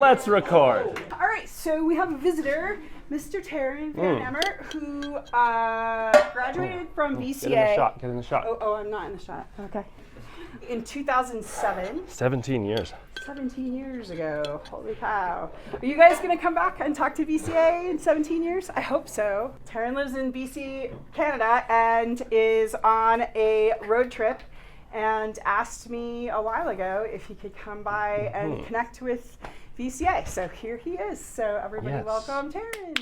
Let's record. All right, so we have a visitor, Mr. Taryn Van Emmert, who graduated from VCA. Get in the shot. Oh, I'm not in the shot. Okay. In 2007. 17 years. 17 years ago. Holy cow. Are you guys going to come back and talk to VCA in 17 years? I hope so. Taryn lives in BC, Canada, and is on a road trip and asked me a while ago if he could come by and connect with VCA. So here he is. So everybody welcome Taryn.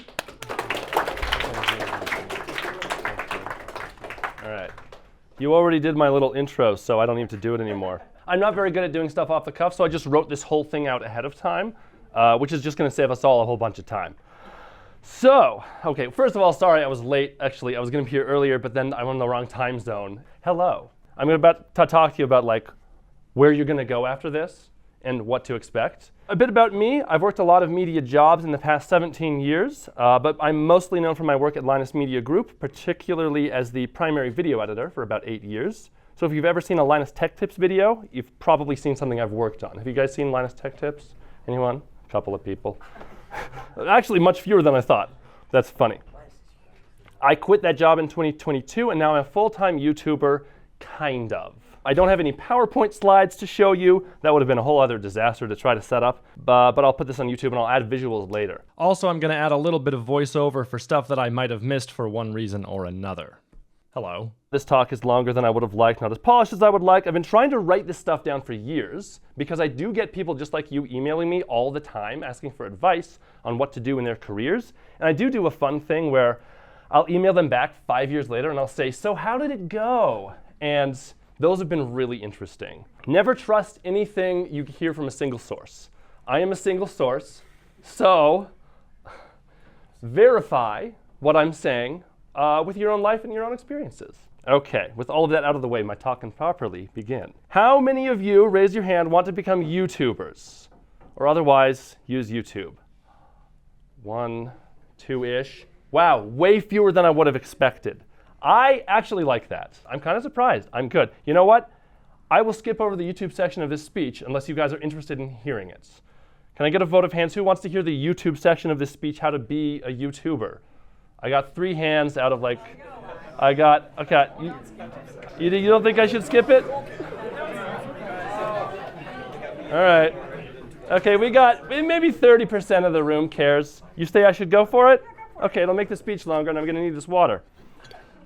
All right. You already did my little intro, so I don't need to do it anymore. I'm not very good at doing stuff off the cuff, so I just wrote this whole thing out ahead of time, which is just going to save us all a whole bunch of time. So, okay, first of all, sorry I was late. Actually, I was going to be here earlier, but then I'm on the wrong time zone. Hello. I'm about to talk to you about like where you're going to go after this and what to expect. A bit about me. I've worked a lot of media jobs in the past 17 years, but I'm mostly known for my work at Linus Media Group, particularly as the primary video editor for about 8 years. So if you've ever seen a Linus Tech Tips video, you've probably seen something I've worked on. Have you guys seen Linus Tech Tips? Anyone? A couple of people. Actually, much fewer than I thought. That's funny. I quit that job in 2022, and now I'm a full-time YouTuber, kind of. I don't have any PowerPoint slides to show you. That would have been a whole other disaster to try to set up, but I'll put this on YouTube and I'll add visuals later. Also, I'm going to add a little bit of voiceover for stuff that I might have missed for one reason or another. Hello. This talk is longer than I would have liked, not as polished as I would like. I've been trying to write this stuff down for years because I do get people just like you emailing me all the time asking for advice on what to do in their careers. And I do a fun thing where I'll email them back 5 years later and I'll say, so how did it go? And those have been really interesting. Never trust anything you hear from a single source. I am a single source, so verify what I'm saying with your own life and your own experiences. Okay, with all of that out of the way, my talk can properly begin. How many of you, raise your hand, want to become YouTubers? Or otherwise, use YouTube? 1, 2-ish. Wow, way fewer than I would have expected. I actually like that. I'm kind of surprised. I'm good. You know what? I will skip over the YouTube section of this speech unless you guys are interested in hearing it. Can I get a vote of hands? Who wants to hear the YouTube section of this speech, how to be a YouTuber? I got 3 hands out of like, okay. You don't think I should skip it? All right. Okay, we got maybe 30% of the room cares. You say I should go for it? Okay, it'll make the speech longer and I'm going to need this water.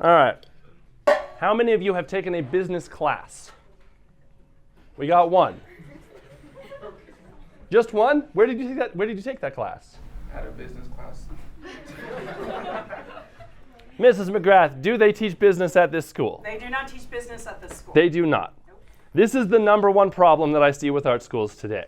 All right. How many of you have taken a business class? We got 1. Just 1? Where did you take that? Where did you take that class? At a business class. Mrs. McGrath, do they teach business at this school? They do not teach business at this school. They do not. Nope. This is the #1 problem that I see with art schools today.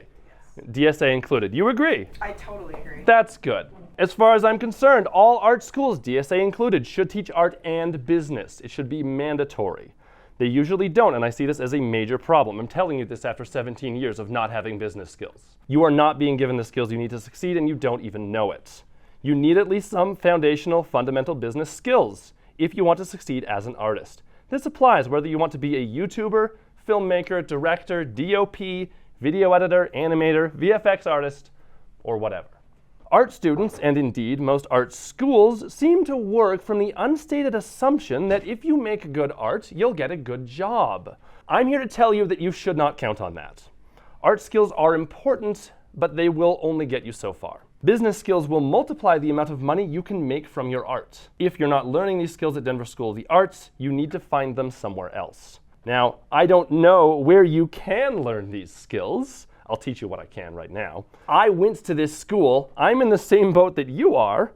Yes. DSA included. You agree? I totally agree. That's good. As far as I'm concerned, all art schools, DSA included, should teach art and business. It should be mandatory. They usually don't, and I see this as a major problem. I'm telling you this after 17 years of not having business skills. You are not being given the skills you need to succeed, and you don't even know it. You need at least some foundational, fundamental business skills if you want to succeed as an artist. This applies whether you want to be a YouTuber, filmmaker, director, DOP, video editor, animator, VFX artist, or whatever. Art students, and indeed most art schools, seem to work from the unstated assumption that if you make good art, you'll get a good job. I'm here to tell you that you should not count on that. Art skills are important, but they will only get you so far. Business skills will multiply the amount of money you can make from your art. If you're not learning these skills at Denver School of the Arts, you need to find them somewhere else. Now, I don't know where you can learn these skills. I'll teach you what I can right now. I went to this school. I'm in the same boat that you are.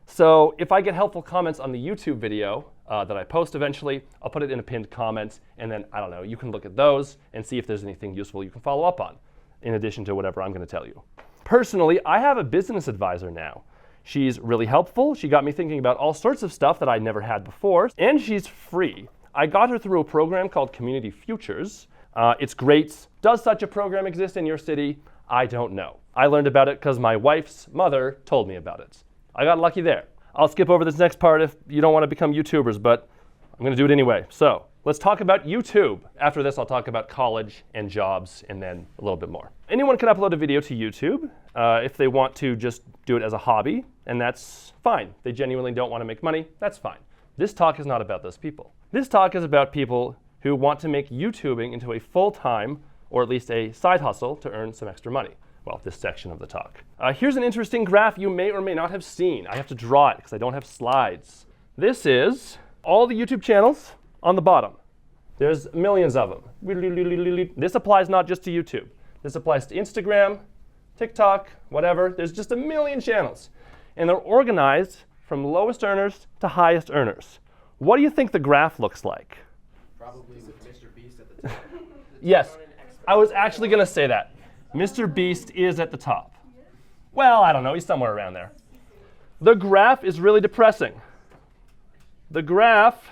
So if I get helpful comments on the YouTube video that I post eventually, I'll put it in a pinned comment. And then, I don't know, you can look at those and see if there's anything useful you can follow up on, in addition to whatever I'm going to tell you. Personally, I have a business advisor now. She's really helpful. She got me thinking about all sorts of stuff that I'd never had before. And she's free. I got her through a program called Community Futures. It's great. Does such a program exist in your city? I don't know. I learned about it because my wife's mother told me about it. I got lucky there. I'll skip over this next part if you don't want to become YouTubers, but I'm going to do it anyway. So let's talk about YouTube. After this, I'll talk about college and jobs and then a little bit more. anyone can upload a video to YouTube if they want to just do it as a hobby, and that's fine. They genuinely don't want to make money, that's fine. This talk is not about those people. This talk is about people who want to make YouTubing into a full-time, or at least a side hustle, to earn some extra money. Well, this section of the talk. Here's an interesting graph you may or may not have seen. I have to draw it because I don't have slides. This is all the YouTube channels on the bottom. There's millions of them. This applies not just to YouTube. This applies to Instagram, TikTok, whatever. There's just a million channels. And they're organized from lowest earners to highest earners. What do you think the graph looks like? Probably with Mr. Beast at the top. Yes, I was actually going to say that. Mr. Beast is at the top. Well, I don't know, he's somewhere around there. The graph is really depressing. The graph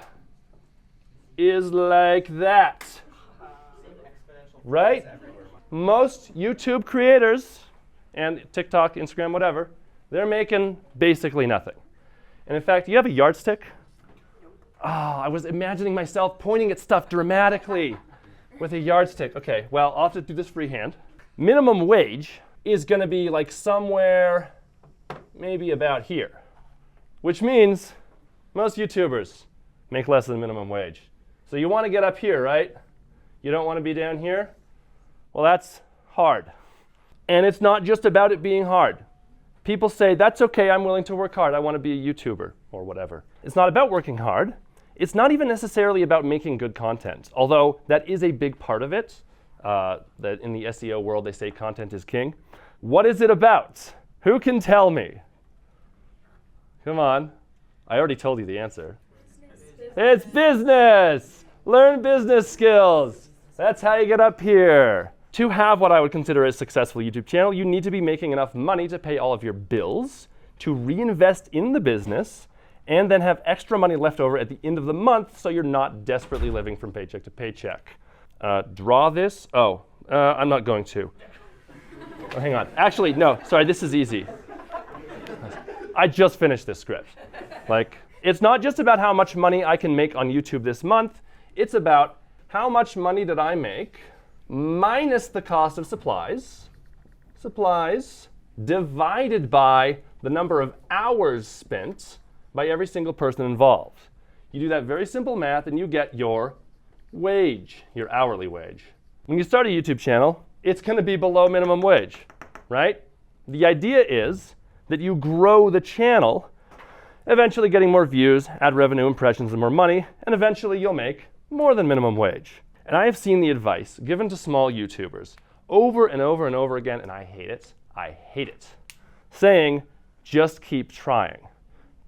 is like that. Right? Most YouTube creators, and TikTok, Instagram, whatever, they're making basically nothing. And in fact, you have a yardstick? Oh, I was imagining myself pointing at stuff dramatically with a yardstick. Okay, well, I'll have to do this freehand. Minimum wage is going to be like somewhere maybe about here, which means most YouTubers make less than minimum wage. So you want to get up here, right? You don't want to be down here? Well, that's hard. And it's not just about it being hard. People say, that's okay, I'm willing to work hard. I want to be a YouTuber or whatever. It's not about working hard. It's not even necessarily about making good content, although that is a big part of it. That in the SEO world, they say content is king. What is it about? Who can tell me? Come on. I already told you the answer. It's business. Learn business skills. That's how you get up here. To have what I would consider a successful YouTube channel, you need to be making enough money to pay all of your bills, to reinvest in the business, and then have extra money left over at the end of the month so you're not desperately living from paycheck to paycheck. Draw this. I'm not going to. Oh, hang on. Actually, no. Sorry, this is easy. I just finished this script. It's not just about how much money I can make on YouTube this month. It's about how much money did I make minus the cost of supplies divided by the number of hours spent by every single person involved. You do that very simple math and you get your wage, your hourly wage. When you start a YouTube channel, it's going to be below minimum wage, right? The idea is that you grow the channel, eventually getting more views, ad revenue, impressions, and more money, and eventually you'll make more than minimum wage. And I have seen the advice given to small YouTubers over and over and over again, and I hate it, saying, just keep trying.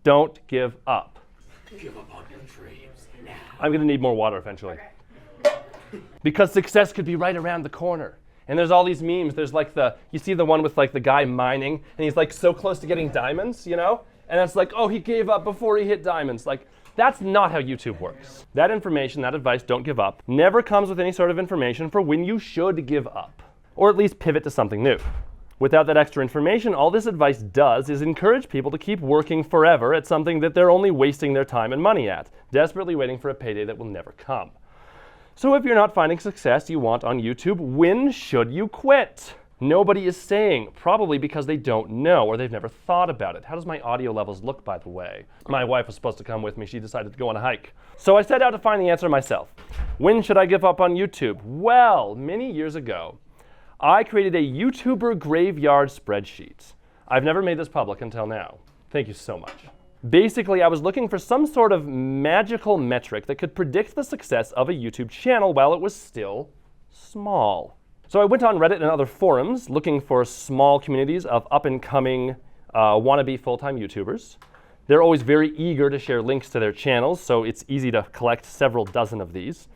Don't give up. Give up on your dreams now. I'm going to need more water eventually. Because success could be right around the corner. And there's all these memes. There's you see the one with the guy mining, and he's so close to getting diamonds, you know? And it's oh, he gave up before he hit diamonds. That's not how YouTube works. That information, that advice, don't give up, never comes with any sort of information for when you should give up, or at least pivot to something new. Without that extra information, all this advice does is encourage people to keep working forever at something that they're only wasting their time and money at, desperately waiting for a payday that will never come. So if you're not finding success you want on YouTube, when should you quit? Nobody is saying, probably because they don't know or they've never thought about it. How does my audio levels look, by the way? My wife was supposed to come with me. She decided to go on a hike. So I set out to find the answer myself. When should I give up on YouTube? Well, many years ago, I created a YouTuber graveyard spreadsheet. I've never made this public until now. Thank you so much. Basically, I was looking for some sort of magical metric that could predict the success of a YouTube channel while it was still small. So I went on Reddit and other forums looking for small communities of up-and-coming wannabe full-time YouTubers. They're always very eager to share links to their channels, so it's easy to collect several dozen of these.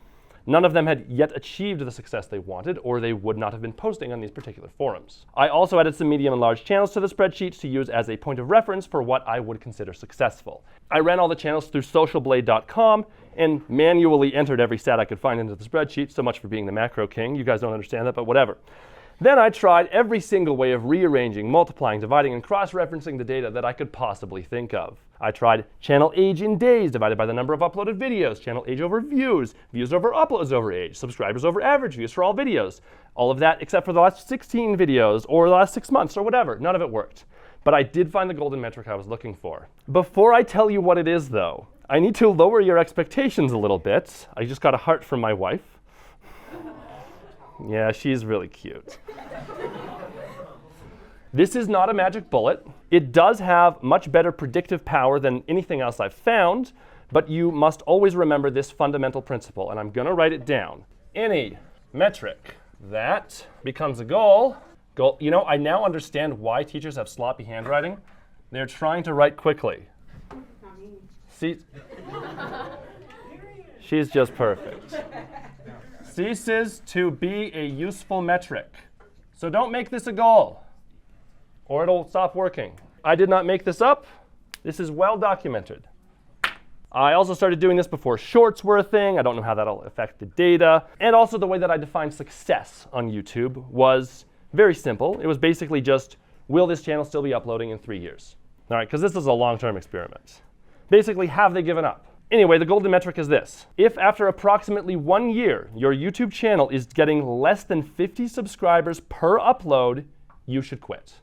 None of them had yet achieved the success they wanted, or they would not have been posting on these particular forums. I also added some medium and large channels to the spreadsheet to use as a point of reference for what I would consider successful. I ran all the channels through socialblade.com and manually entered every stat I could find into the spreadsheet. So much for being the macro king. You guys don't understand that, but whatever. Then I tried every single way of rearranging, multiplying, dividing, and cross-referencing the data that I could possibly think of. I tried channel age in days divided by the number of uploaded videos, channel age over views, views over uploads over age, subscribers over average views for all videos. All of that except for the last 16 videos or the last 6 months or whatever. None of it worked. But I did find the golden metric I was looking for. Before I tell you what it is though, I need to lower your expectations a little bit. I just got a heart from my wife. Yeah, she's really cute. This is not a magic bullet. It does have much better predictive power than anything else I've found, but you must always remember this fundamental principle, and I'm going to write it down. Any metric that becomes a goal, you know, I now understand why teachers have sloppy handwriting. They're trying to write quickly. See, she's just perfect. Ceases to be a useful metric. So don't make this a goal, or it'll stop working. I did not make this up. This is well documented. I also started doing this before shorts were a thing. I don't know how that'll affect the data. And also the way that I defined success on YouTube was very simple. It was basically just, will this channel still be uploading in 3 years? All right, because this is a long-term experiment. Basically, have they given up? Anyway, the golden metric is this. If after approximately 1 year, your YouTube channel is getting less than 50 subscribers per upload, you should quit.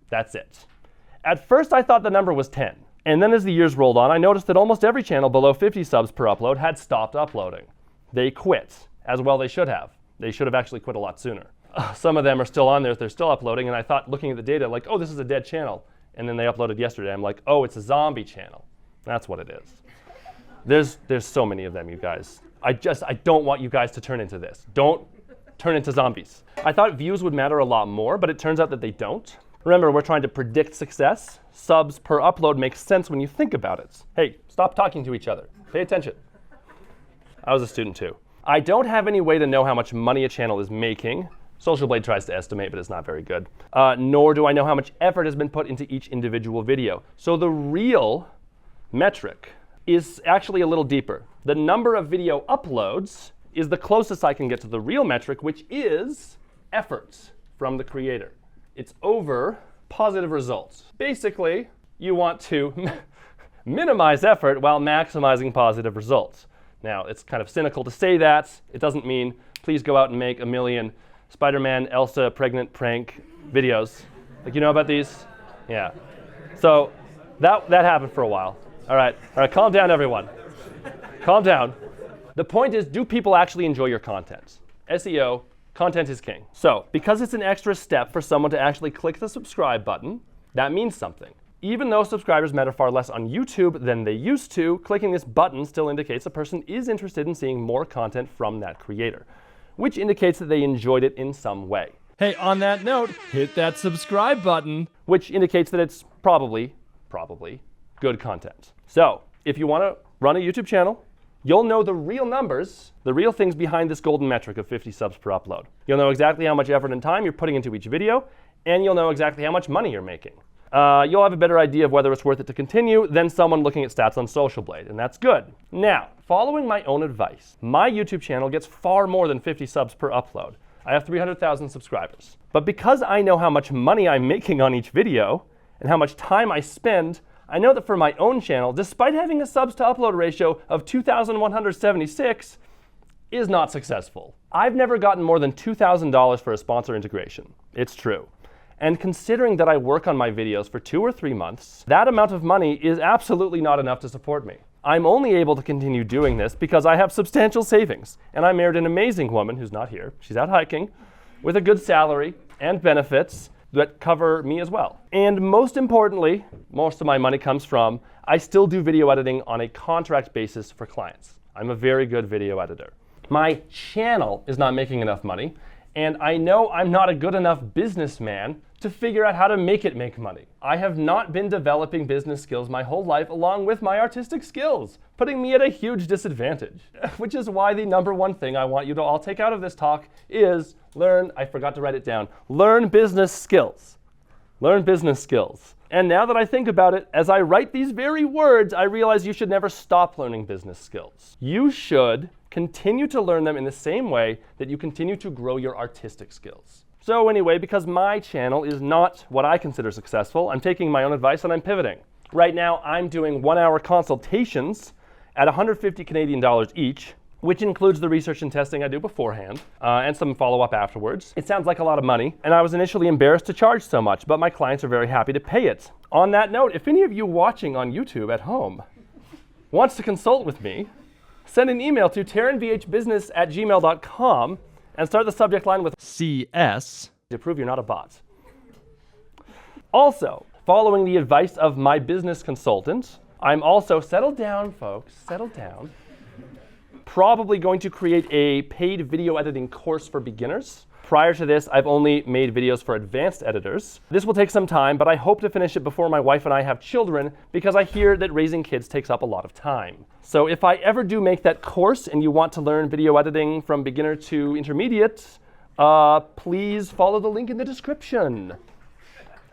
That's it. At first, I thought the number was 10. And then as the years rolled on, I noticed that almost every channel below 50 subs per upload had stopped uploading. They quit, as well they should have. They should have actually quit a lot sooner. Some of them are still on there, they're still uploading, and I thought, looking at the data, like, oh, this is a dead channel. And then they uploaded yesterday. I'm like, oh, it's a zombie channel. That's what it is. There's so many of them, you guys. I don't want you guys to turn into this. Don't turn into zombies. I thought views would matter a lot more, but it turns out that they don't. Remember, we're trying to predict success. Subs per upload makes sense when you think about it. Hey, stop talking to each other. Pay attention. I was a student too. I don't have any way to know how much money a channel is making. Social Blade tries to estimate, but it's not very good. Nor do I know how much effort has been put into each individual video. So the real metric is actually a little deeper. The number of video uploads is the closest I can get to the real metric, which is effort from the creator. It's over positive results. Basically, you want to minimize effort while maximizing positive results. Now, it's kind of cynical to say that. It doesn't mean please go out and make 1 million Spider-Man Elsa pregnant prank videos. Like, you know about these? Yeah. So that happened for a while. All right, calm down, everyone. Calm down. The point is, do people actually enjoy your content? SEO, content is king. So, because it's an extra step for someone to actually click the subscribe button, that means something. Even though subscribers matter far less on YouTube than they used to, clicking this button still indicates a person is interested in seeing more content from that creator, which indicates that they enjoyed it in some way. Hey, on that note, hit that subscribe button. Which indicates that it's probably good content. So, if you want to run a YouTube channel, you'll know the real numbers, the real things behind this golden metric of 50 subs per upload. You'll know exactly how much effort and time you're putting into each video, and you'll know exactly how much money you're making. You'll have a better idea of whether it's worth it to continue than someone looking at stats on Social Blade, and that's good. Now, following my own advice, my YouTube channel gets far more than 50 subs per upload. I have 300,000 subscribers. But because I know how much money I'm making on each video, and how much time I spend, I know that for my own channel, despite having a subs to upload ratio of 2,176, is not successful. I've never gotten more than $2,000 for a sponsor integration. It's true. And considering that I work on my videos for 2 or 3 months, that amount of money is absolutely not enough to support me. I'm only able to continue doing this because I have substantial savings. And I married an amazing woman who's not here. She's out hiking with a good salary and benefits that cover me as well. And most importantly, most of my money comes from, I still do video editing on a contract basis for clients. I'm a very good video editor. My channel is not making enough money, and I know I'm not a good enough businessman to figure out how to make it make money. I have not been developing business skills my whole life along with my artistic skills, putting me at a huge disadvantage. Which is why the number one thing I want you to all take out of this talk is learn, I forgot to write it down, learn business skills. Learn business skills. And now that I think about it, as I write these very words, I realize you should never stop learning business skills. You should continue to learn them in the same way that you continue to grow your artistic skills. So anyway, because my channel is not what I consider successful, I'm taking my own advice and I'm pivoting. Right now, I'm doing 1-hour consultations at 150 Canadian dollars each, which includes the research and testing I do beforehand, and some follow-up afterwards. It sounds like a lot of money, and I was initially embarrassed to charge so much, but my clients are very happy to pay it. On that note, if any of you watching on YouTube at home wants to consult with me, send an email to taranvhbusiness@gmail.com and start the subject line with CS. to prove you're not a bot. Also, following the advice of my business consultant, I'm also, settle down folks, settle down, probably going to create a paid video editing course for beginners. Prior to this, I've only made videos for advanced editors. This will take some time, but I hope to finish it before my wife and I have children because I hear that raising kids takes up a lot of time. So if I ever do make that course and you want to learn video editing from beginner to intermediate, please follow the link in the description.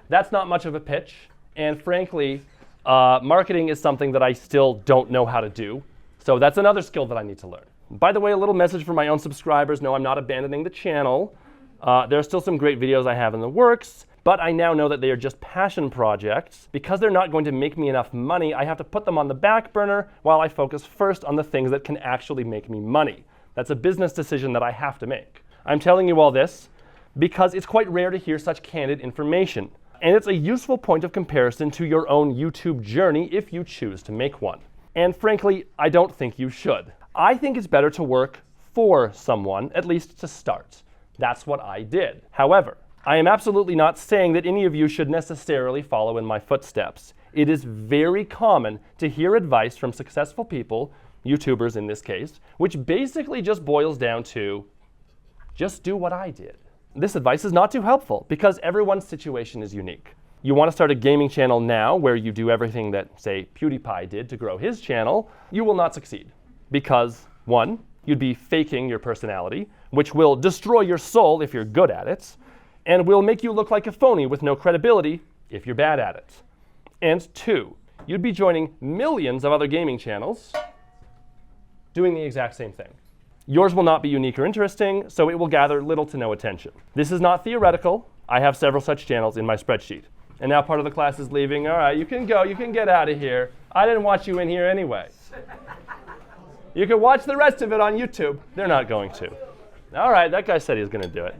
That's not much of a pitch, and frankly, marketing is something that I still don't know how to do. So that's another skill that I need to learn. By the way, a little message for my own subscribers. No, I'm not abandoning the channel. There are still some great videos I have in the works, but I now know that they are just passion projects. Because they're not going to make me enough money, I have to put them on the back burner while I focus first on the things that can actually make me money. That's a business decision that I have to make. I'm telling you all this because it's quite rare to hear such candid information. And it's a useful point of comparison to your own YouTube journey if you choose to make one. And frankly, I don't think you should. I think it's better to work for someone, at least to start. That's what I did. However, I am absolutely not saying that any of you should necessarily follow in my footsteps. It is very common to hear advice from successful people, YouTubers in this case, which basically just boils down to, just do what I did. This advice is not too helpful because everyone's situation is unique. You want to start a gaming channel now where you do everything that, say, PewDiePie did to grow his channel, you will not succeed. Because, one, you'd be faking your personality, which will destroy your soul if you're good at it, and will make you look like a phony with no credibility if you're bad at it. And two, you'd be joining millions of other gaming channels doing the exact same thing. Yours will not be unique or interesting, so it will gather little to no attention. This is not theoretical. I have several such channels in my spreadsheet. And now part of the class is leaving. All right, you can go. You can get out of here. I didn't want you in here anyway. You can watch the rest of it on YouTube. They're not going to. All right, that guy said he was going to do it.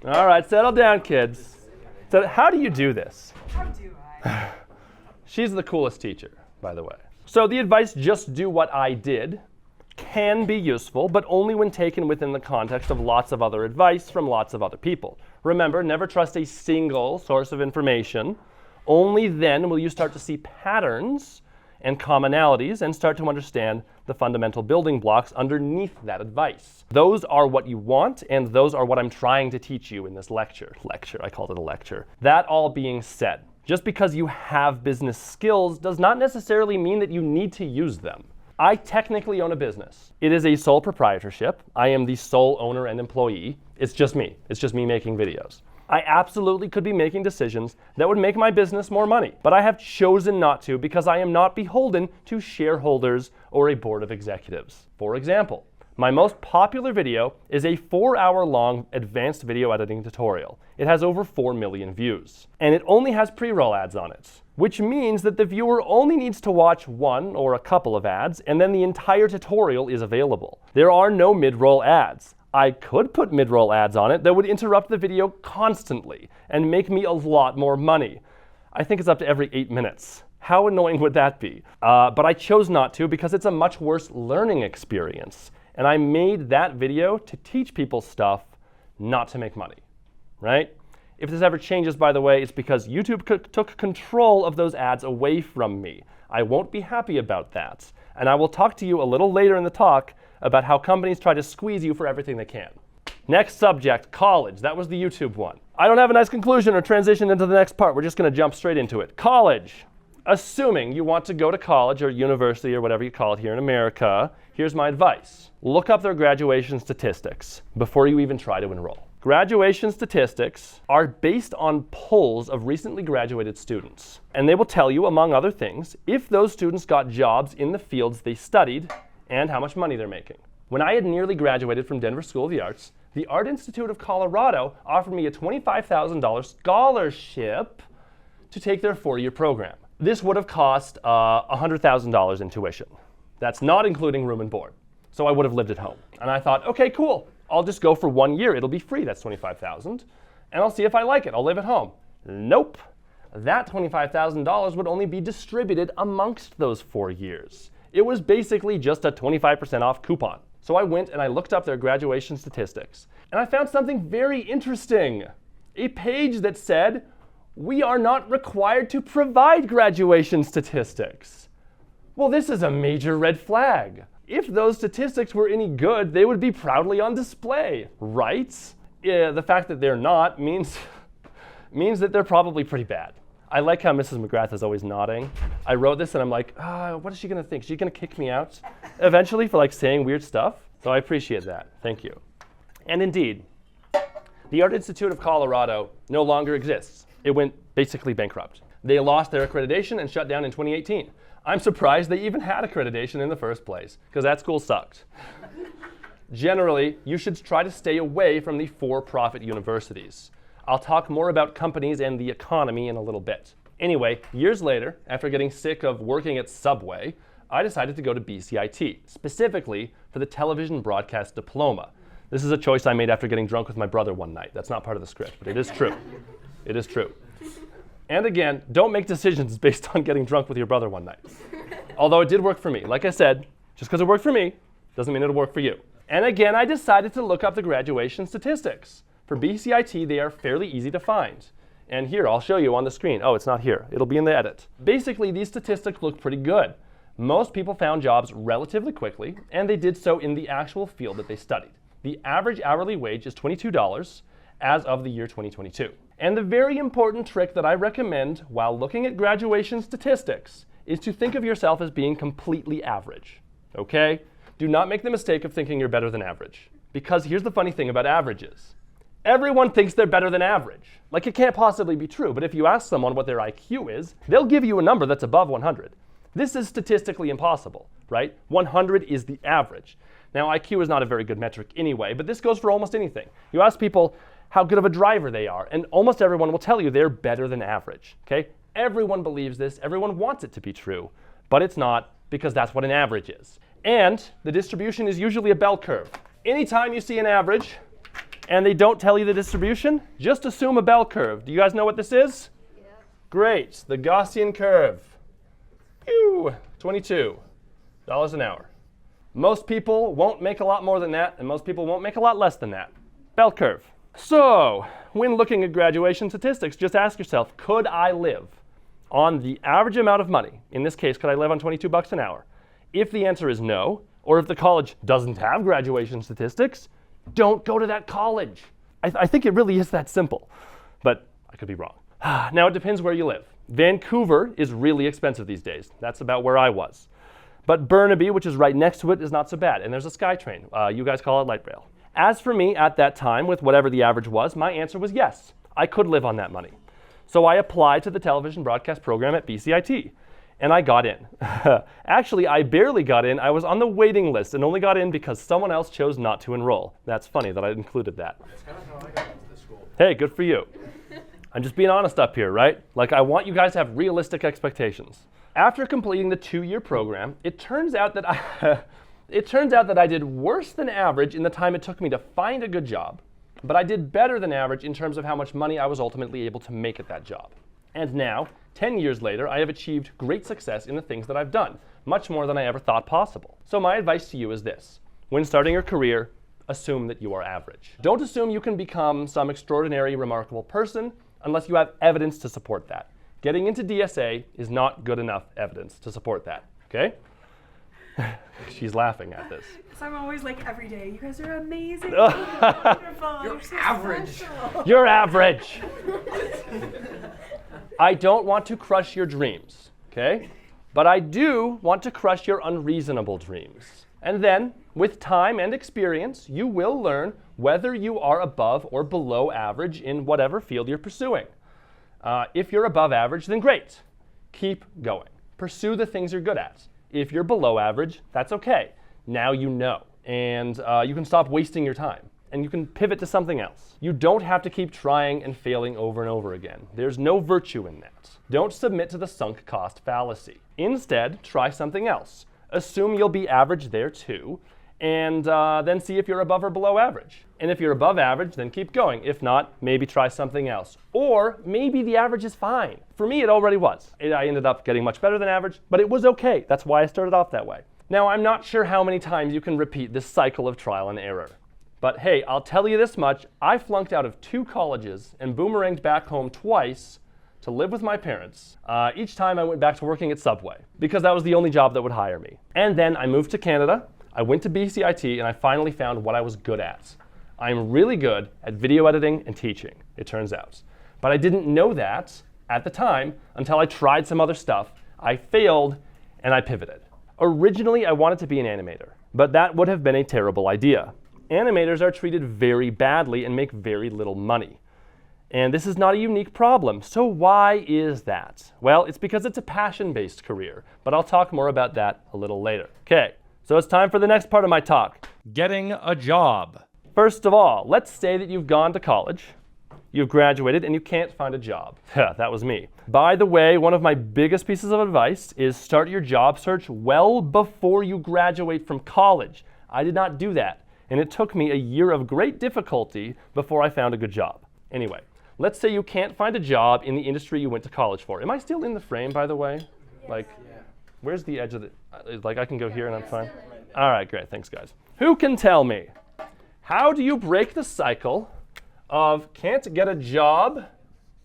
All right, settle down, kids. So how do you do this? How do I? She's the coolest teacher, by the way. So the advice, just do what I did, can be useful, but only when taken within the context of lots of other advice from lots of other people. Remember, never trust a single source of information. Only then will you start to see patterns and commonalities and start to understand the fundamental building blocks underneath that advice. Those are what you want, and those are what I'm trying to teach you in this lecture. I called it a lecture. That all being said, just because you have business skills does not necessarily mean that you need to use them. I technically own a business. It is a sole proprietorship. I am the sole owner and employee. It's just me. It's just me making videos. I absolutely could be making decisions that would make my business more money, but I have chosen not to because I am not beholden to shareholders or a board of executives. For example, my most popular video is a 4-hour-long advanced video editing tutorial. It has over 4 million views, and it only has pre-roll ads on it, which means that the viewer only needs to watch one or a couple of ads, and then the entire tutorial is available. There are no mid-roll ads. I could put mid-roll ads on it that would interrupt the video constantly and make me a lot more money. I think it's up to every 8 minutes. How annoying would that be? But I chose not to because it's a much worse learning experience. And I made that video to teach people stuff, not to make money, right? If this ever changes, by the way, it's because YouTube took control of those ads away from me. I won't be happy about that. And I will talk to you a little later in the talk about how companies try to squeeze you for everything they can. Next subject, college. That was the YouTube one. I don't have a nice conclusion or transition into the next part. We're just going to jump straight into it. College. Assuming you want to go to college or university or whatever you call it here in America, here's my advice. Look up their graduation statistics before you even try to enroll. Graduation statistics are based on polls of recently graduated students. And they will tell you, among other things, if those students got jobs in the fields they studied and how much money they're making. When I had nearly graduated from Denver School of the Arts, the Art Institute of Colorado offered me a $25,000 scholarship to take their 4-year program. this would have cost $100,000 in tuition. That's not including room and board. So I would have lived at home. And I thought, okay, cool. I'll just go for 1 year. It'll be free. That's $25,000. And I'll see if I like it. I'll live at home. Nope. That $25,000 would only be distributed amongst those 4 years. It was basically just a 25% off coupon. So I went and I looked up their graduation statistics. And I found something very interesting. A page that said, we are not required to provide graduation statistics. Well, this is a major red flag. If those statistics were any good, they would be proudly on display, right? Yeah, the fact that they're not means that they're probably pretty bad. I like how Mrs. McGrath is always nodding. I wrote this and I'm like, what is she gonna think? Is she gonna kick me out eventually for like saying weird stuff? So I appreciate that, thank you. And indeed, the Art Institute of Colorado no longer exists. It went basically bankrupt. They lost their accreditation and shut down in 2018. I'm surprised they even had accreditation in the first place, because that school sucked. Generally, you should try to stay away from the for-profit universities. I'll talk more about companies and the economy in a little bit. Anyway, years later, after getting sick of working at Subway, I decided to go to BCIT, specifically for the television broadcast diploma. This is a choice I made after getting drunk with my brother one night. That's not part of the script, but it is true. It is true. And again, don't make decisions based on getting drunk with your brother one night. Although it did work for me. Like I said, just because it worked for me doesn't mean it'll work for you. And again, I decided to look up the graduation statistics. For BCIT, they are fairly easy to find. And here, I'll show you on the screen. Oh, it's not here. It'll be in the edit. Basically, these statistics look pretty good. Most people found jobs relatively quickly, and they did so in the actual field that they studied. The average hourly wage is $22 as of the year 2022. And the very important trick that I recommend while looking at graduation statistics is to think of yourself as being completely average, okay? Do not make the mistake of thinking you're better than average. Because here's the funny thing about averages. Everyone thinks they're better than average. Like, it can't possibly be true, but if you ask someone what their IQ is, they'll give you a number that's above 100. This is statistically impossible, right? 100 is the average. Now, IQ is not a very good metric anyway, but this goes for almost anything. You ask people how good of a driver they are, and almost everyone will tell you they're better than average, okay? Everyone believes this, everyone wants it to be true, but it's not, because that's what an average is. And the distribution is usually a bell curve. Anytime you see an average, and they don't tell you the distribution, just assume a bell curve. Do you guys know what this is? Yeah. Great, the Gaussian curve. Ew, $22 an hour. Most people won't make a lot more than that, and most people won't make a lot less than that. Bell curve. So, when looking at graduation statistics, just ask yourself, could I live on the average amount of money? In this case, could I live on $22 an hour? If the answer is no, or if the college doesn't have graduation statistics, don't go to that college. I think it really is that simple, but I could be wrong. Now, it depends where you live. Vancouver is really expensive these days. That's about where I was. But Burnaby, which is right next to it, is not so bad. And there's a SkyTrain. You guys call it light rail. As for me, at that time, with whatever the average was, my answer was yes. I could live on that money. So I applied to the television broadcast program at BCIT. And I got in. Actually, I barely got in. I was on the waiting list and only got in because someone else chose not to enroll. That's funny that I included that. That's kind of how I got into the school. Hey, good for you. I'm just being honest up here, right? Like, I want you guys to have realistic expectations. After completing the 2-year program, it turns out that I did worse than average in the time it took me to find a good job, but I did better than average in terms of how much money I was ultimately able to make at that job. And now, 10 years later, I have achieved great success in the things that I've done, much more than I ever thought possible. So my advice to you is this. When starting your career, assume that you are average. Don't assume you can become some extraordinary, remarkable person unless you have evidence to support that. Getting into DSA is not good enough evidence to support that, okay? She's laughing at this. So I'm always like, every day, you guys are amazing, wonderful, You're so average. special." You're average. I don't want to crush your dreams, okay? But I do want to crush your unreasonable dreams. And then, with time and experience, you will learn whether you are above or below average in whatever field you're pursuing. If you're above average, then great. Keep going. Pursue the things you're good at. If you're below average, that's okay. Now you know. And you can stop wasting your time. and you can pivot to something else. You don't have to keep trying and failing over and over again. There's no virtue in that. Don't submit to the sunk cost fallacy. Instead, try something else. Assume you'll be average there too, and then see if you're above or below average. And if you're above average, then keep going. If not, maybe try something else. Or maybe the average is fine. For me, it already was. I ended up getting much better than average, but it was okay. That's why I started off that way. Now, I'm not sure how many times you can repeat this cycle of trial and error. But hey, I'll tell you this much. I flunked out of 2 colleges and boomeranged back home twice to live with my parents. Each time I went back to working at Subway because that was the only job that would hire me. And then I moved to Canada. I went to BCIT and I finally found what I was good at. I'm really good at video editing and teaching, it turns out. But I didn't know that at the time until I tried some other stuff. I failed and I pivoted. Originally, I wanted to be an animator, but that would have been a terrible idea. Animators are treated very badly and make very little money. And this is not a unique problem. So why is that? Well, it's because it's a passion-based career, but I'll talk more about that a little later. Okay, so it's time for the next part of my talk. Getting a job. First of all, let's say that you've gone to college, you've graduated, and you can't find a job. That was me. By the way, one of my biggest pieces of advice is start your job search well before you graduate from college. I did not do that, and it took me a year of great difficulty before I found a good job. Anyway, let's say you can't find a job in the industry you went to college for. Am I still in the frame, by the way? Like, where's the edge of the, like I can go here and I'm fine? All right, great, thanks guys. Who can tell me, how do you break the cycle of can't get a job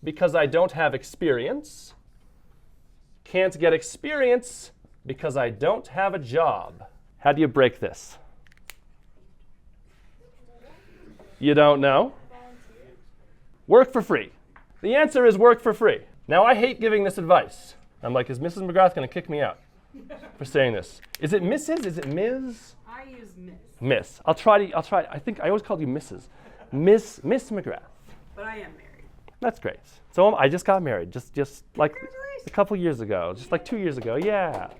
because I don't have experience, can't get experience because I don't have a job? How do you break this? You don't know? Work for free. The answer is work for free. Now, I hate giving this advice. I'm like, is Mrs. McGrath going to kick me out for saying this? Is it Mrs.? Is it Ms.? I use Miss. Miss. I'll try. I think I always called you Mrs. Miss McGrath. But I am married. That's great. So I just got married, just like a couple years ago, just like 2 years ago. Yeah.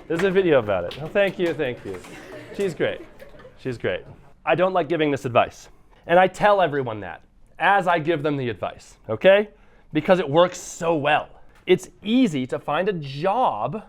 There's a video about it. Oh, thank you. She's great. She's great. I don't like giving this advice. And I tell everyone that as I give them the advice, okay? Because it works so well. It's easy to find a job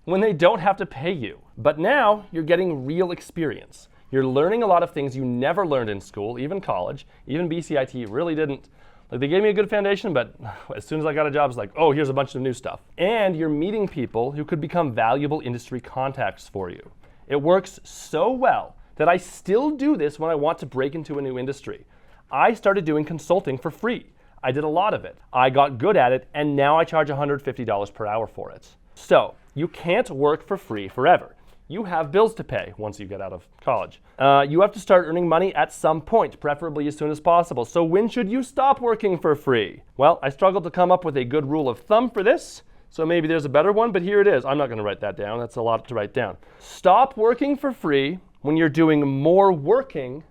when they don't have to pay you. But now you're getting real experience. You're learning a lot of things you never learned in school, even college, even BCIT really didn't. Like, they gave me a good foundation, but as soon as I got a job, it's like, oh, here's a bunch of new stuff. And you're meeting people who could become valuable industry contacts for you. It works so well that I still do this when I want to break into a new industry. I started doing consulting for free. I did a lot of it. I got good at it, and now I charge $150 per hour for it. So you can't work for free forever. You have bills to pay once you get out of college. You have to start earning money at some point, preferably as soon as possible. So when should you stop working for free? Well, I struggled to come up with a good rule of thumb for this, so maybe there's a better one, but here it is. I'm not going to write that down. That's a lot to write down. Stop working for free when you're doing more working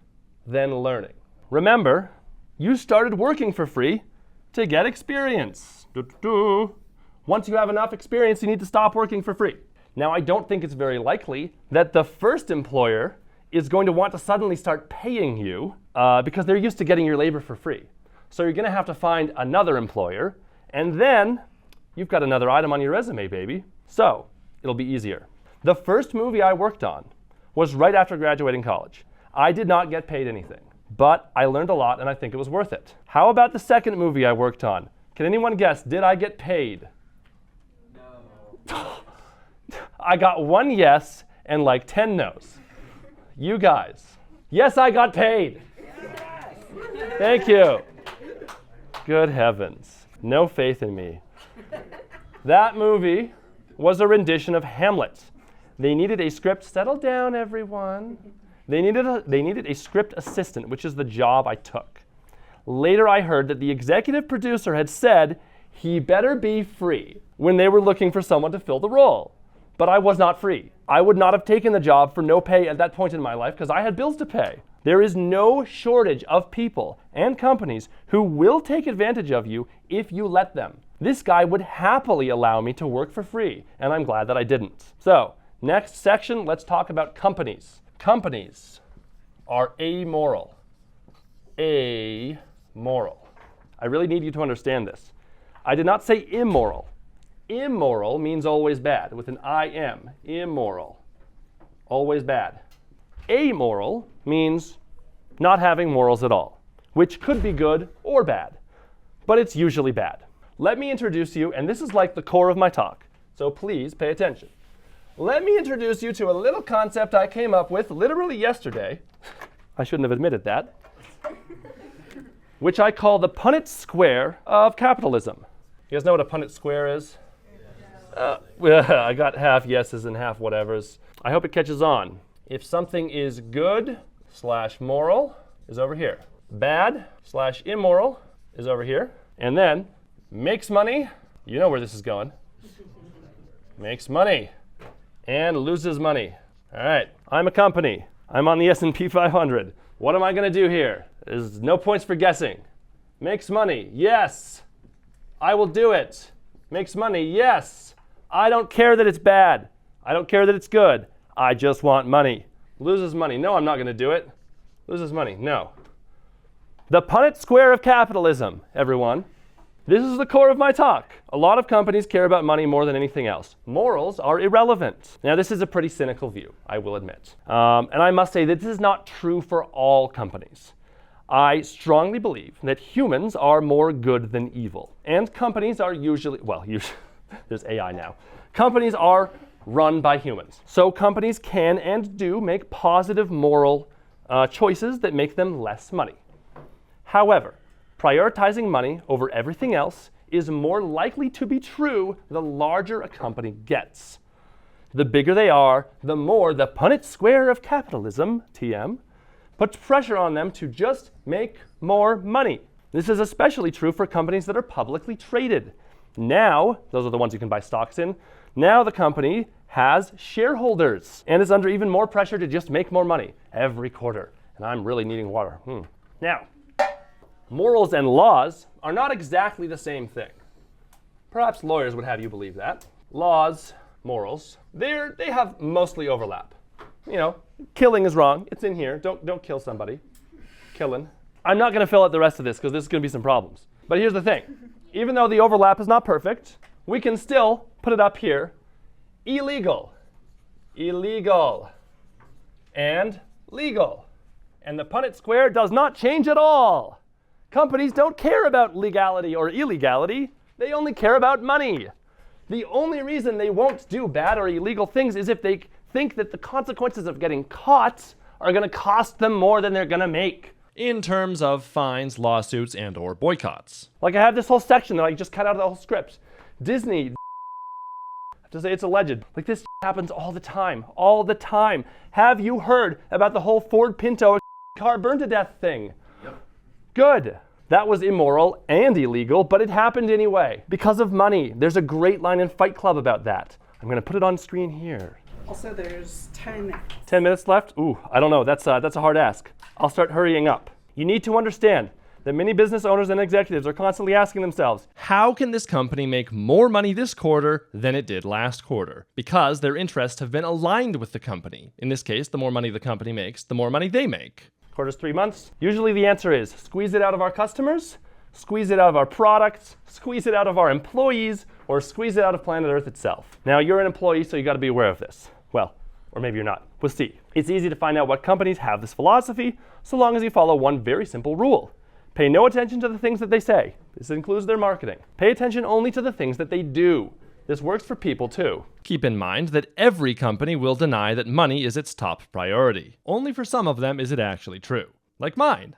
than learning. Remember, you started working for free to get experience. Once you have enough experience, you need to stop working for free. Now, I don't think it's very likely that the first employer is going to want to suddenly start paying you because they're used to getting your labor for free. So you're going to have to find another employer, and then you've got another item on your resume, baby. So it'll be easier. The first movie I worked on was right after graduating college. I did not get paid anything, but I learned a lot, and I think it was worth it. How about the second movie I worked on? Can anyone guess, did I get paid? No. I got 1 yes and like 10 no's. You guys. Yes, I got paid. Yes. Thank you. Good heavens. No faith in me. That movie was a rendition of Hamlet. They needed a script. Settle down, everyone. They needed a script assistant, which is the job I took. Later, I heard that the executive producer had said he better be free when they were looking for someone to fill the role. But I was not free. I would not have taken the job for no pay at that point in my life because I had bills to pay. There is no shortage of people and companies who will take advantage of you if you let them. This guy would happily allow me to work for free, and I'm glad that I didn't. So, next section, let's talk about companies. Companies are amoral. amoral. I really need you to understand this. I did not say immoral. Immoral means always bad, with an I-M, immoral, always bad. Amoral means not having morals at all, which could be good or bad, but it's usually bad. Let me introduce you, and this is like the core of my talk, so please pay attention. Let me introduce you to a little concept I came up with literally yesterday. I shouldn't have admitted that. Which I call the Punnett square of capitalism. You guys know what a Punnett square is? I got half yeses and half whatevers. I hope it catches on. If something is good / moral is over here. Bad / immoral is over here. And then makes money, you know where this is going. Makes money and loses money. All right, I'm a company. I'm on the S&P 500. What am I going to do here? There's no points for guessing. Makes money, yes. I will do it. Makes money, yes. I don't care that it's bad. I don't care that it's good. I just want money. Loses money, no, I'm not going to do it. Loses money, no. The Punnett square of capitalism, everyone. This is the core of my talk. A lot of companies care about money more than anything else. Morals are irrelevant. Now, this is a pretty cynical view, I will admit. And I must say that this is not true for all companies. I strongly believe that humans are more good than evil. And companies are usually, there's AI now. Companies are run by humans. So companies can and do make positive moral choices that make them less money. However, prioritizing money over everything else is more likely to be true the larger a company gets. The bigger they are, the more the Punnett square of capitalism, TM, puts pressure on them to just make more money. This is especially true for companies that are publicly traded. Now, those are the ones you can buy stocks in, now the company has shareholders and is under even more pressure to just make more money every quarter. And I'm really needing water. Now, morals and laws are not exactly the same thing. Perhaps lawyers would have you believe that. Laws, morals, they have mostly overlap. You know, killing is wrong. It's in here. Don't kill somebody. Killing. I'm not going to fill out the rest of this because this is going to be some problems. But here's the thing. Even though the overlap is not perfect, we can still put it up here. Illegal. Illegal. And legal. And the Punnett square does not change at all. Companies don't care about legality or illegality. They only care about money. The only reason they won't do bad or illegal things is if they think that the consequences of getting caught are going to cost them more than they're going to make. In terms of fines, lawsuits, and or boycotts. Like I have this whole section that I just cut out of the whole script. Disney, I have to say it's alleged. Like this happens all the time, all the time. Have you heard about the whole Ford Pinto car burned to death thing? Yep. Good. That was immoral and illegal, but it happened anyway because of money. There's a great line in Fight Club about that. I'm going to put it on screen here. Also, there's 10 minutes. 10 minutes left? Ooh, I don't know. That's a hard ask. I'll start hurrying up. You need to understand that many business owners and executives are constantly asking themselves, how can this company make more money this quarter than it did last quarter? Because their interests have been aligned with the company. In this case, the more money the company makes, the more money they make. Quarter's 3 months. Usually the answer is squeeze it out of our customers, squeeze it out of our products, squeeze it out of our employees, or squeeze it out of planet Earth itself. Now, you're an employee, so you got to be aware of this. Well, or maybe you're not. We'll see. It's easy to find out what companies have this philosophy, so long as you follow one very simple rule. Pay no attention to the things that they say. This includes their marketing. Pay attention only to the things that they do. This works for people too. Keep in mind that every company will deny that money is its top priority. Only for some of them is it actually true. Like mine.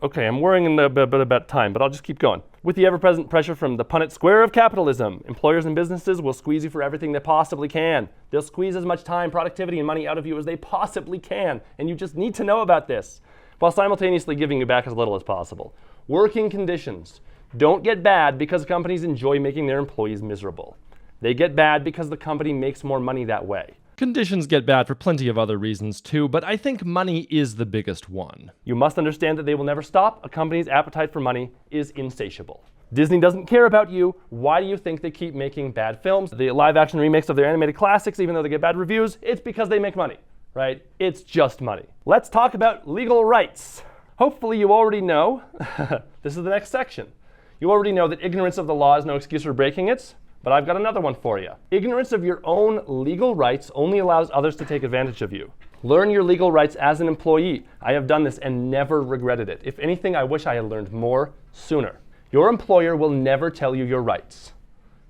Okay, I'm worrying a bit about time, but I'll just keep going. With the ever-present pressure from the Punnett square of capitalism, employers and businesses will squeeze you for everything they possibly can. They'll squeeze as much time, productivity, and money out of you as they possibly can, and you just need to know about this, while simultaneously giving you back as little as possible. Working conditions don't get bad because companies enjoy making their employees miserable. They get bad because the company makes more money that way. Conditions get bad for plenty of other reasons too, but I think money is the biggest one. You must understand that they will never stop. A company's appetite for money is insatiable. Disney doesn't care about you. Why do you think they keep making bad films? The live-action remakes of their animated classics, even though they get bad reviews, it's because they make money, right? It's just money. Let's talk about legal rights. Hopefully you already know, this is the next section. You already know that ignorance of the law is no excuse for breaking it, but I've got another one for you. Ignorance of your own legal rights only allows others to take advantage of you. Learn your legal rights as an employee. I have done this and never regretted it. If anything, I wish I had learned more sooner. Your employer will never tell you your rights.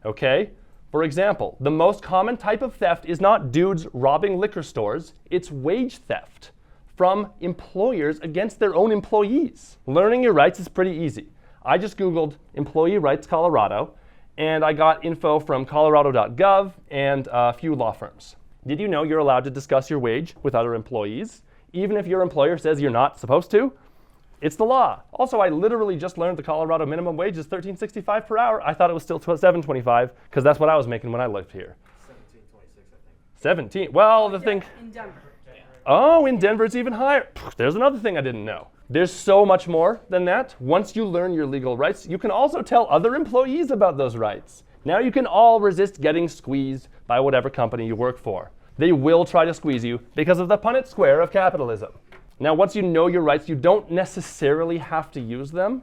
Okay? For example, the most common type of theft is not dudes robbing liquor stores, it's wage theft from employers against their own employees. Learning your rights is pretty easy. I just Googled Employee Rights Colorado, and I got info from colorado.gov and a few law firms. Did you know you're allowed to discuss your wage with other employees, even if your employer says you're not supposed to? It's the law. Also, I literally just learned the Colorado minimum wage is $13.65 per hour. I thought it was still $7.25 because that's what I was making when I lived here. $17.26, I think. 17. Well, the thing. In Denver. Oh, in Denver it's even higher. There's another thing I didn't know. There's so much more than that. Once you learn your legal rights, you can also tell other employees about those rights. Now you can all resist getting squeezed by whatever company you work for. They will try to squeeze you because of the Punnett square of capitalism. Now, once you know your rights, you don't necessarily have to use them.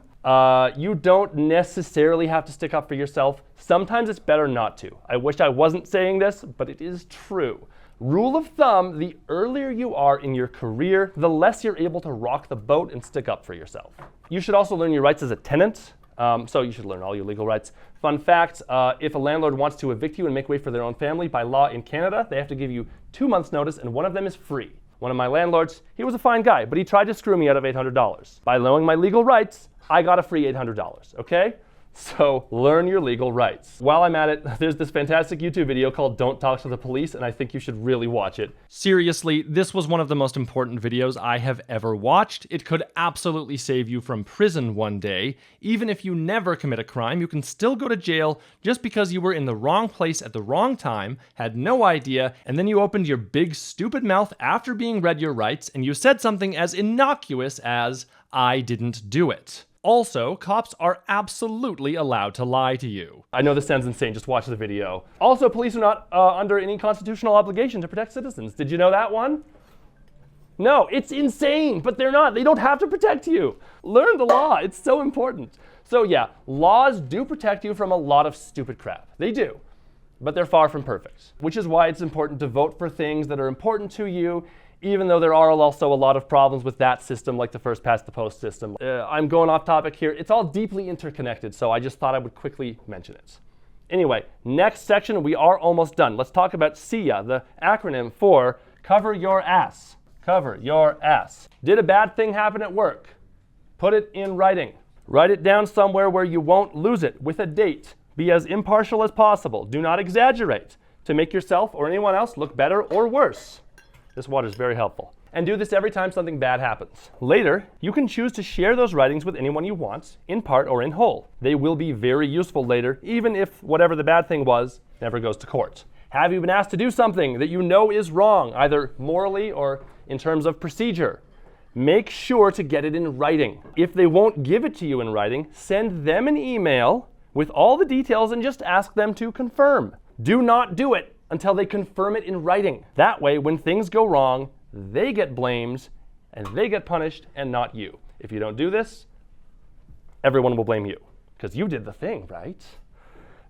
You don't necessarily have to stick up for yourself. Sometimes it's better not to. I wish I wasn't saying this, but it is true. Rule of thumb, the earlier you are in your career, the less you're able to rock the boat and stick up for yourself. You should also learn your rights as a tenant. So you should learn all your legal rights. Fun fact, if a landlord wants to evict you and make way for their own family, by law in Canada, they have to give you 2 months notice, and one of them is free. One of my landlords, he was a fine guy, but he tried to screw me out of $800. By knowing my legal rights, I got a free $800, okay? So learn your legal rights. While I'm at it, there's this fantastic YouTube video called Don't Talk to the Police, and I think you should really watch it. Seriously, this was one of the most important videos I have ever watched. It could absolutely save you from prison one day. Even if you never commit a crime, you can still go to jail just because you were in the wrong place at the wrong time, had no idea, and then you opened your big stupid mouth after being read your rights, and you said something as innocuous as, "I didn't do it." Also, cops are absolutely allowed to lie to you. I know this sounds insane, just watch the video. Also, police are not under any constitutional obligation to protect citizens. Did you know that one? No, it's insane, but they're not. They don't have to protect you. Learn the law, it's so important. So yeah, laws do protect you from a lot of stupid crap. They do, but they're far from perfect, which is why it's important to vote for things that are important to you, even though there are also a lot of problems with that system, like the first past the post system. I'm going off topic here. It's all deeply interconnected, so I just thought I would quickly mention it. Anyway, next section, we are almost done. Let's talk about SIA, the acronym for Cover Your Ass. Cover your ass. Did a bad thing happen at work? Put it in writing. Write it down somewhere where you won't lose it with a date. Be as impartial as possible. Do not exaggerate to make yourself or anyone else look better or worse. This water is very helpful. And do this every time something bad happens. Later, you can choose to share those writings with anyone you want, in part or in whole. They will be very useful later, even if whatever the bad thing was never goes to court. Have you been asked to do something that you know is wrong, either morally or in terms of procedure? Make sure to get it in writing. If they won't give it to you in writing, send them an email with all the details and just ask them to confirm. Do not do it until they confirm it in writing. That way, when things go wrong, they get blamed and they get punished and not you. If you don't do this, everyone will blame you because you did the thing, right?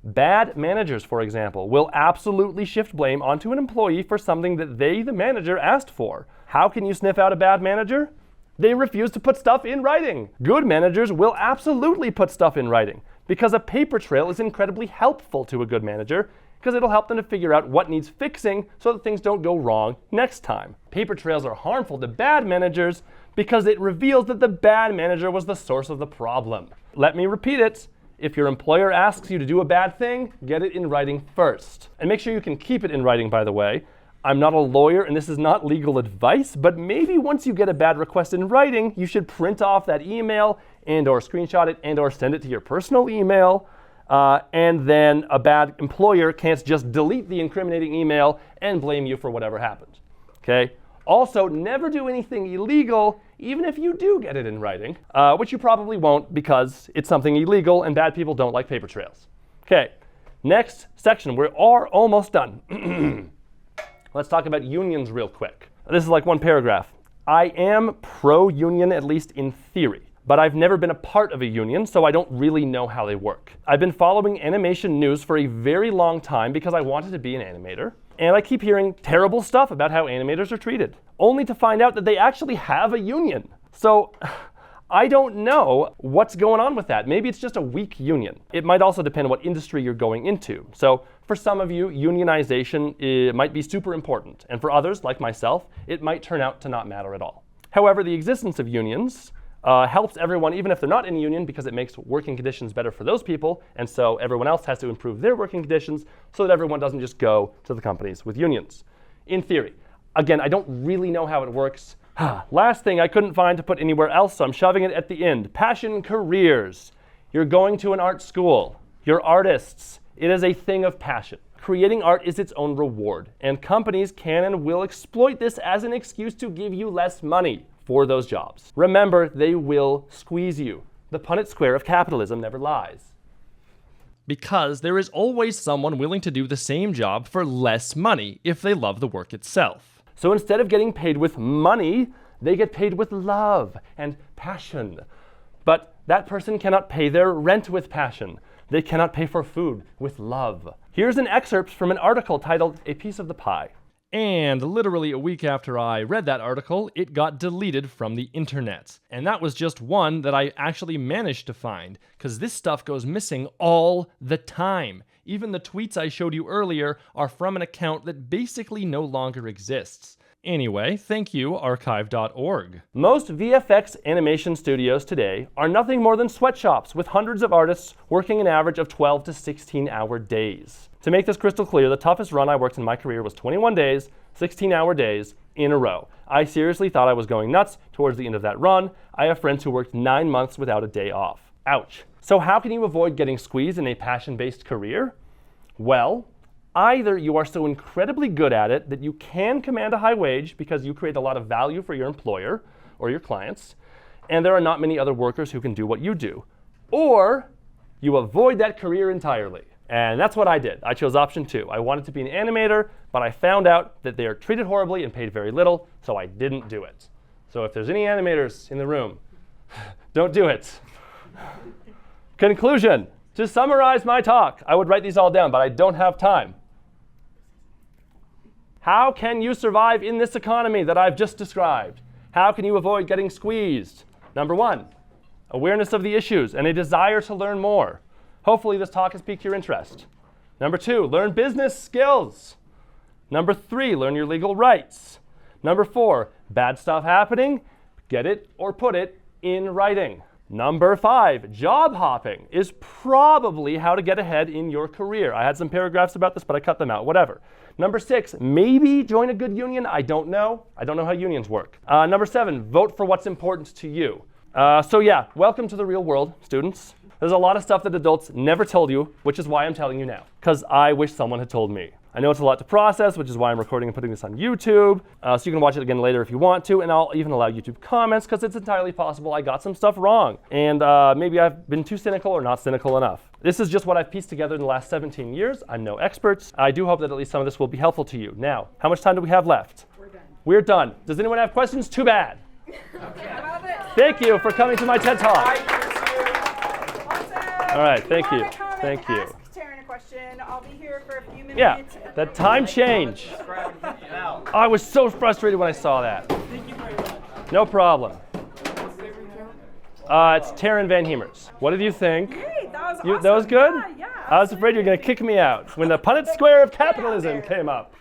Bad managers, for example, will absolutely shift blame onto an employee for something that they, the manager, asked for. How can you sniff out a bad manager? They refuse to put stuff in writing. Good managers will absolutely put stuff in writing because a paper trail is incredibly helpful to a good manager because it'll help them to figure out what needs fixing so that things don't go wrong next time. Paper trails are harmful to bad managers because it reveals that the bad manager was the source of the problem. Let me repeat it. If your employer asks you to do a bad thing, get it in writing first. And make sure you can keep it in writing, by the way. I'm not a lawyer and this is not legal advice, but maybe once you get a bad request in writing, you should print off that email and or screenshot it and or send it to your personal email. And then a bad employer can't just delete the incriminating email and blame you for whatever happened. Okay? Also, never do anything illegal, even if you do get it in writing, which you probably won't because it's something illegal and bad people don't like paper trails. Okay, next section. We are almost done. Let's talk about unions real quick. This is like one paragraph. I am pro-union, at least in theory, but I've never been a part of a union, so I don't really know how they work. I've been following animation news for a very long time because I wanted to be an animator, and I keep hearing terrible stuff about how animators are treated, only to find out that they actually have a union. So I don't know what's going on with that. Maybe it's just a weak union. It might also depend on what industry you're going into. So for some of you, unionization might be super important. And for others, like myself, it might turn out to not matter at all. However, the existence of unions helps everyone, even if they're not in a union, because it makes working conditions better for those people. And so everyone else has to improve their working conditions so that everyone doesn't just go to the companies with unions. In theory. Again, I don't really know how it works. Last thing I couldn't find to put anywhere else, so I'm shoving it at the end. Passion careers. You're going to an art school. You're artists. It is a thing of passion. Creating art is its own reward, and companies can and will exploit this as an excuse to give you less money for those jobs. Remember, they will squeeze you. The Punnett square of capitalism never lies. Because there is always someone willing to do the same job for less money if they love the work itself. So instead of getting paid with money, they get paid with love and passion. But that person cannot pay their rent with passion. They cannot pay for food with love. Here's an excerpt from an article titled "A Piece of the Pie." And literally a week after I read that article, it got deleted from the internet. And that was just one that I actually managed to find, because this stuff goes missing all the time. Even the tweets I showed you earlier are from an account that basically no longer exists. Anyway, thank you, archive.org. Most VFX animation studios today are nothing more than sweatshops with hundreds of artists working an average of 12 to 16-hour days. To make this crystal clear, the toughest run I worked in my career was 21 days, 16-hour days in a row. I seriously thought I was going nuts towards the end of that run. I have friends who worked 9 months without a day off. Ouch. So how can you avoid getting squeezed in a passion-based career? Well, either you are so incredibly good at it that you can command a high wage because you create a lot of value for your employer or your clients, and there are not many other workers who can do what you do. Or you avoid that career entirely. And that's what I did. I chose option 2. I wanted to be an animator, but I found out that they are treated horribly and paid very little, so I didn't do it. So if there's any animators in the room, don't do it. Conclusion. To summarize my talk, I would write these all down, but I don't have time. How can you survive in this economy that I've just described? How can you avoid getting squeezed? Number 1, awareness of the issues and a desire to learn more. Hopefully this talk has piqued your interest. Number 2, learn business skills. Number 3, learn your legal rights. Number 4, bad stuff happening, get it or put it in writing. Number 5, job hopping is probably how to get ahead in your career. I had some paragraphs about this, but I cut them out, whatever. Number 6, maybe join a good union. I don't know. I don't know how unions work. Number 7, vote for what's important to you. So yeah, welcome to the real world, students. There's a lot of stuff that adults never told you, which is why I'm telling you now, because I wish someone had told me. I know it's a lot to process, which is why I'm recording and putting this on YouTube, so you can watch it again later if you want to, and I'll even allow YouTube comments, because it's entirely possible I got some stuff wrong, and maybe I've been too cynical or not cynical enough. This is just what I've pieced together in the last 17 years. I'm no expert. I do hope that at least some of this will be helpful to you. Now, how much time do we have left? We're done. We're done. Does anyone have questions? Too bad. Okay. Thank you for coming to my TED Talk. Awesome. All right, thank you. Thank you. Thank you. Ask Taryn a question. I'll be here for a few minutes. Yeah, that time change. I was so frustrated when I saw that. Thank you very much. No problem. It's Taryn Van Hemers. What did you think? Great, that was awesome. That was good? Yeah, I was afraid you were going to kick me out when the Punnett square of capitalism came up.